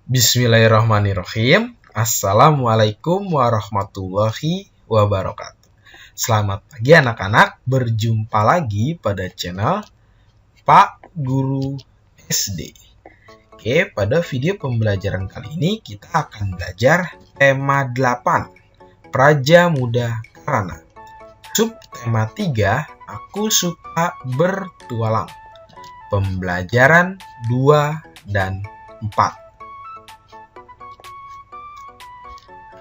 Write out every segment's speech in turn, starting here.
Bismillahirrahmanirrahim. Assalamualaikum warahmatullahi wabarakatuh. Selamat pagi anak-anak, berjumpa lagi pada channel Pak Guru SD. Oke, pada video pembelajaran kali ini kita akan belajar tema 8, Praja Muda Karana. Subtema 3, Aku Suka Bertualang. Pembelajaran 2 dan 4.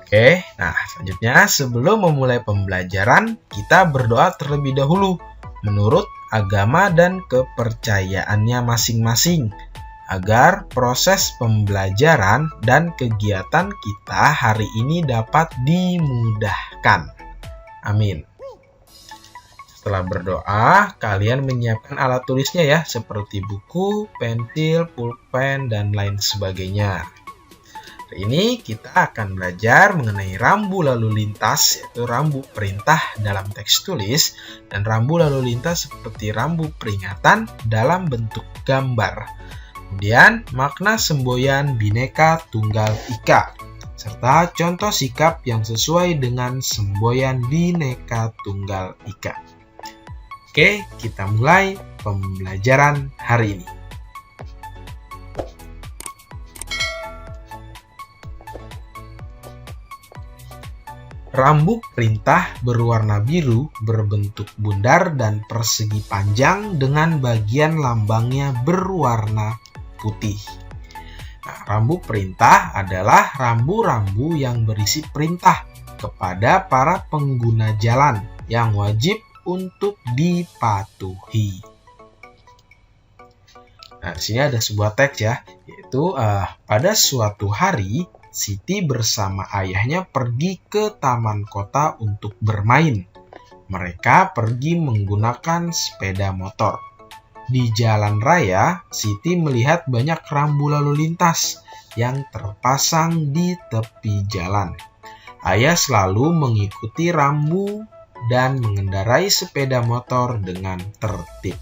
Oke, nah selanjutnya sebelum memulai pembelajaran, kita berdoa terlebih dahulu menurut agama dan kepercayaannya masing-masing, agar proses pembelajaran dan kegiatan kita hari ini dapat dimudahkan. Amin. Setelah berdoa, kalian menyiapkan alat tulisnya ya, seperti buku, pensil, pulpen, dan lain sebagainya. Hari ini kita akan belajar mengenai rambu lalu lintas, yaitu rambu perintah dalam teks tulis, dan rambu lalu lintas seperti rambu peringatan dalam bentuk gambar. Kemudian makna semboyan Bhinneka Tunggal Ika, serta contoh sikap yang sesuai dengan semboyan Bhinneka Tunggal Ika. Oke, kita mulai pembelajaran hari ini. Rambu perintah berwarna biru, berbentuk bundar dan persegi panjang dengan bagian lambangnya berwarna putih. Nah, rambu perintah adalah rambu-rambu yang berisi perintah kepada para pengguna jalan yang wajib untuk dipatuhi. Nah, di sini ada sebuah teks ya, yaitu pada suatu hari Siti bersama ayahnya pergi ke taman kota untuk bermain. Mereka pergi menggunakan sepeda motor. Di jalan raya, Siti melihat banyak rambu lalu lintas yang terpasang di tepi jalan. Ayah selalu mengikuti rambu dan mengendarai sepeda motor dengan tertib.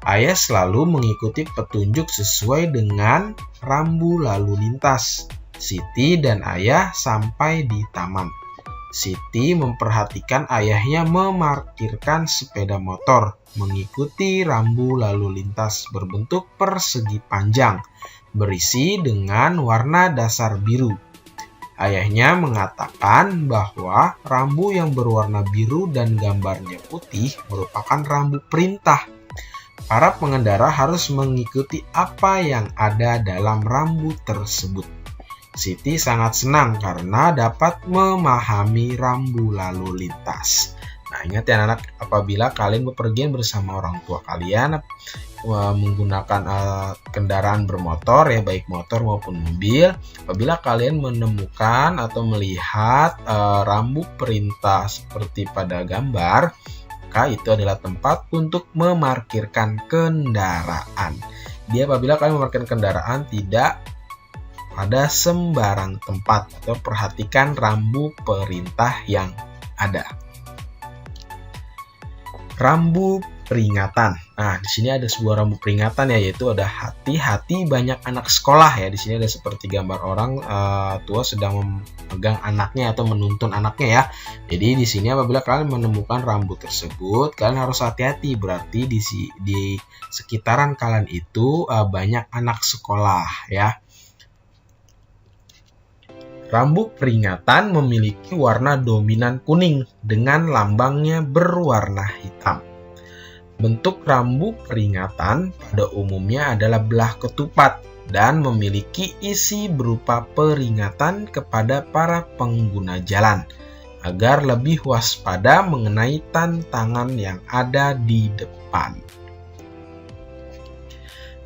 Ayah selalu mengikuti petunjuk sesuai dengan rambu lalu lintas. Siti dan ayah sampai di taman. Siti memperhatikan ayahnya memarkirkan sepeda motor, mengikuti rambu lalu lintas berbentuk persegi panjang, berisi dengan warna dasar biru. Ayahnya mengatakan bahwa rambu yang berwarna biru dan gambarnya putih merupakan rambu perintah. Para pengendara harus mengikuti apa yang ada dalam rambu tersebut. Siti sangat senang karena dapat memahami rambu lalu lintas. Nah, ingat ya anak-anak, apabila kalian bepergian bersama orang tua kalian menggunakan kendaraan bermotor ya, baik motor maupun mobil, apabila kalian menemukan atau melihat rambu perintah seperti pada gambar, maka itu adalah tempat untuk memarkirkan kendaraan. Dia apabila kalian memarkirkan kendaraan tidak pada sembarang tempat, atau perhatikan rambu perintah yang ada. Rambu peringatan. Nah, di sini ada sebuah rambu peringatan ya, yaitu ada hati-hati banyak anak sekolah ya. Di sini ada seperti gambar orang tua sedang memegang anaknya atau menuntun anaknya ya. Jadi di sini apabila kalian menemukan rambu tersebut, kalian harus hati-hati, berarti di sekitaran kalian itu banyak anak sekolah ya. Rambu peringatan memiliki warna dominan kuning dengan lambangnya berwarna hitam. Bentuk rambu peringatan pada umumnya adalah belah ketupat dan memiliki isi berupa peringatan kepada para pengguna jalan agar lebih waspada mengenai tantangan yang ada di depan.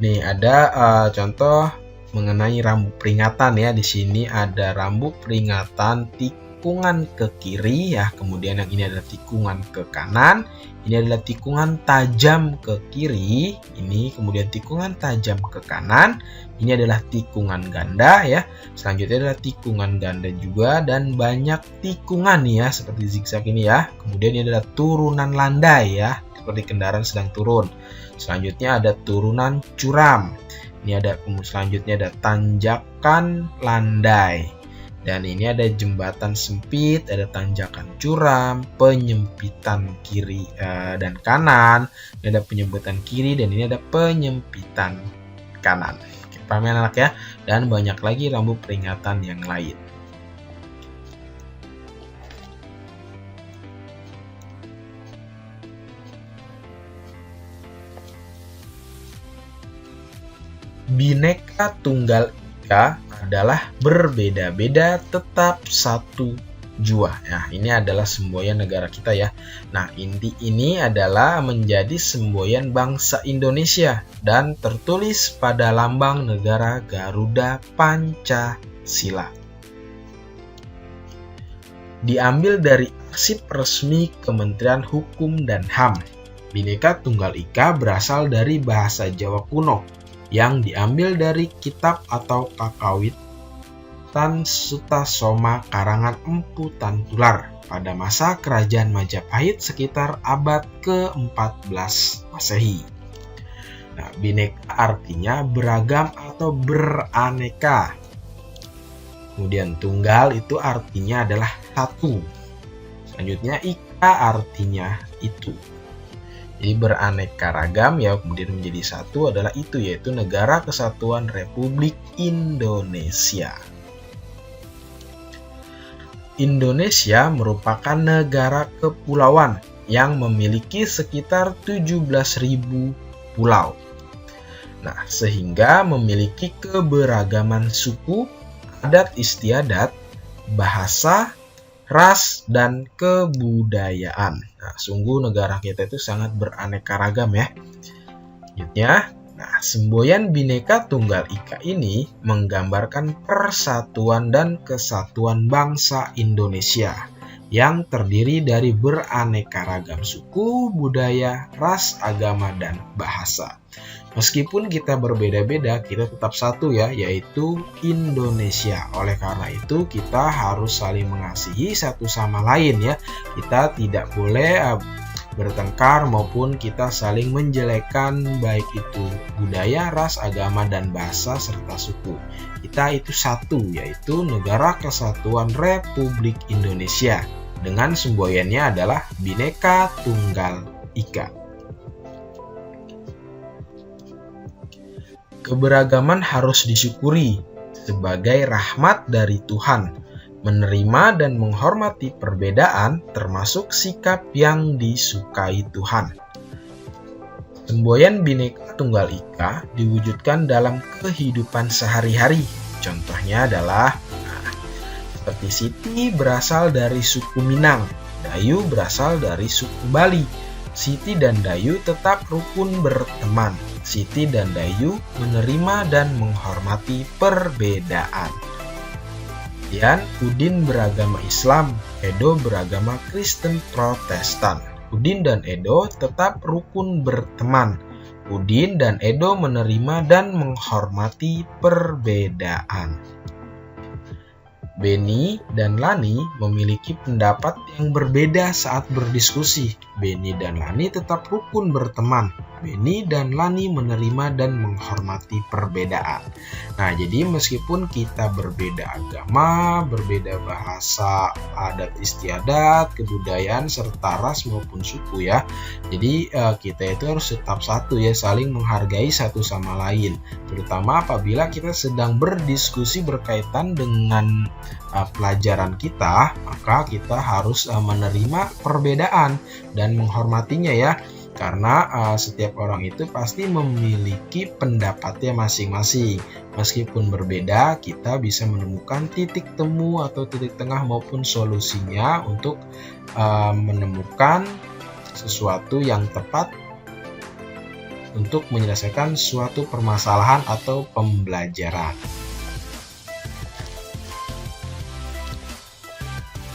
Nih ada contoh mengenai rambu peringatan ya. Di sini ada rambu peringatan tikungan ke kiri ya, kemudian yang ini adalah tikungan ke kanan, ini adalah tikungan tajam ke kiri, ini kemudian tikungan tajam ke kanan, ini adalah tikungan ganda ya, selanjutnya adalah tikungan ganda juga, dan banyak tikungan ya seperti zigzag ini ya. Kemudian ini adalah turunan landai ya, seperti kendaraan sedang turun. Selanjutnya ada turunan curam. Ini ada selanjutnya ada tanjakan landai. Dan ini ada jembatan sempit, ada tanjakan curam, penyempitan kiri dan kanan. Ini ada penyempitan kiri dan ini ada penyempitan kanan. Oke, paham ya anak ya? Dan banyak lagi rambu peringatan yang lain. Bhinneka Tunggal Ika adalah berbeda-beda tetap satu jua. Nah, ini adalah semboyan negara kita ya. Nah, inti ini adalah menjadi semboyan bangsa Indonesia dan tertulis pada lambang negara Garuda Pancasila. Diambil dari arsip resmi Kementerian Hukum dan HAM. Bhinneka Tunggal Ika berasal dari bahasa Jawa kuno yang diambil dari kitab atau Kakawitan Sutasoma karangan Empu Tantular pada masa Kerajaan Majapahit sekitar abad ke-14 Masehi. Nah, Bhinneka artinya beragam atau beraneka. Kemudian tunggal itu artinya adalah satu. Selanjutnya Ika artinya itu. Jadi beraneka ragam ya, kemudian menjadi satu adalah itu, yaitu Negara Kesatuan Republik Indonesia. Indonesia merupakan negara kepulauan yang memiliki sekitar 17.000 pulau. Nah, sehingga memiliki keberagaman suku, adat istiadat, bahasa, ras, dan kebudayaan. Nah, sungguh negara kita itu sangat beraneka ragam ya. Selanjutnya, nah, semboyan Bhinneka Tunggal Ika ini menggambarkan persatuan dan kesatuan bangsa Indonesia yang terdiri dari beraneka ragam suku, budaya, ras, agama, dan bahasa. Meskipun kita berbeda-beda, kita tetap satu ya, yaitu Indonesia. Oleh karena itu, kita harus saling mengasihi satu sama lain ya. Kita tidak boleh bertengkar maupun kita saling menjelekkan baik itu budaya, ras, agama, dan bahasa serta suku. Kita itu satu, yaitu Negara Kesatuan Republik Indonesia. Dengan semboyannya adalah Bhinneka Tunggal Ika. Keberagaman harus disyukuri sebagai rahmat dari Tuhan. Menerima dan menghormati perbedaan termasuk sikap yang disukai Tuhan. Semboyan Bhinneka Tunggal Ika diwujudkan dalam kehidupan sehari-hari. Contohnya adalah seperti Siti berasal dari suku Minang, Dayu berasal dari suku Bali. Siti dan Dayu tetap rukun berteman. Siti dan Dayu menerima dan menghormati perbedaan. Dan Udin beragama Islam, Edo beragama Kristen Protestan. Udin dan Edo tetap rukun berteman. Udin dan Edo menerima dan menghormati perbedaan. Beni dan Lani memiliki pendapat yang berbeda saat berdiskusi. Beni dan Lani tetap rukun berteman. Beni dan Lani menerima dan menghormati perbedaan. Nah, jadi meskipun kita berbeda agama, berbeda bahasa, adat istiadat, kebudayaan, serta ras maupun suku ya. Jadi kita itu harus tetap satu ya, saling menghargai satu sama lain. Terutama apabila kita sedang berdiskusi berkaitan dengan pelajaran kita, maka kita harus menerima perbedaan dan menghormatinya ya. Karena setiap orang itu pasti memiliki pendapatnya masing-masing. Meskipun berbeda, kita bisa menemukan titik temu atau titik tengah maupun solusinya untuk menemukan sesuatu yang tepat untuk menyelesaikan suatu permasalahan atau pembelajaran.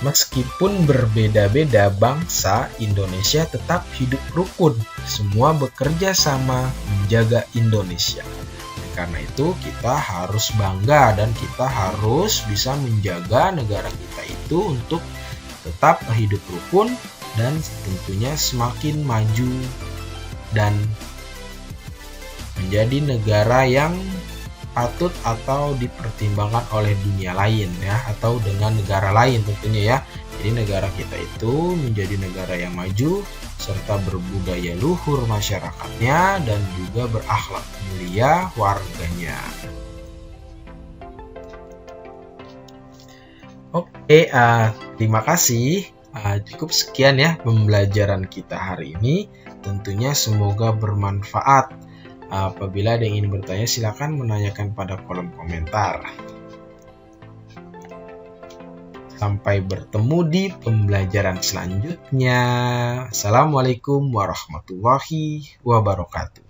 Meskipun berbeda-beda bangsa, Indonesia tetap hidup rukun. Semua bekerja sama menjaga Indonesia. Karena itu kita harus bangga dan kita harus bisa menjaga negara kita itu untuk tetap hidup rukun dan tentunya semakin maju dan menjadi negara yang patut atau dipertimbangkan oleh dunia lain ya, atau dengan negara lain tentunya ya. Jadi negara kita itu menjadi negara yang maju serta berbudaya luhur masyarakatnya dan juga berakhlak mulia warganya. Oke, terima kasih. Cukup sekian ya pembelajaran kita hari ini. Tentunya semoga bermanfaat. Apabila ada yang ingin bertanya, silakan menanyakan pada kolom komentar. Sampai bertemu di pembelajaran selanjutnya. Assalamualaikum warahmatullahi wabarakatuh.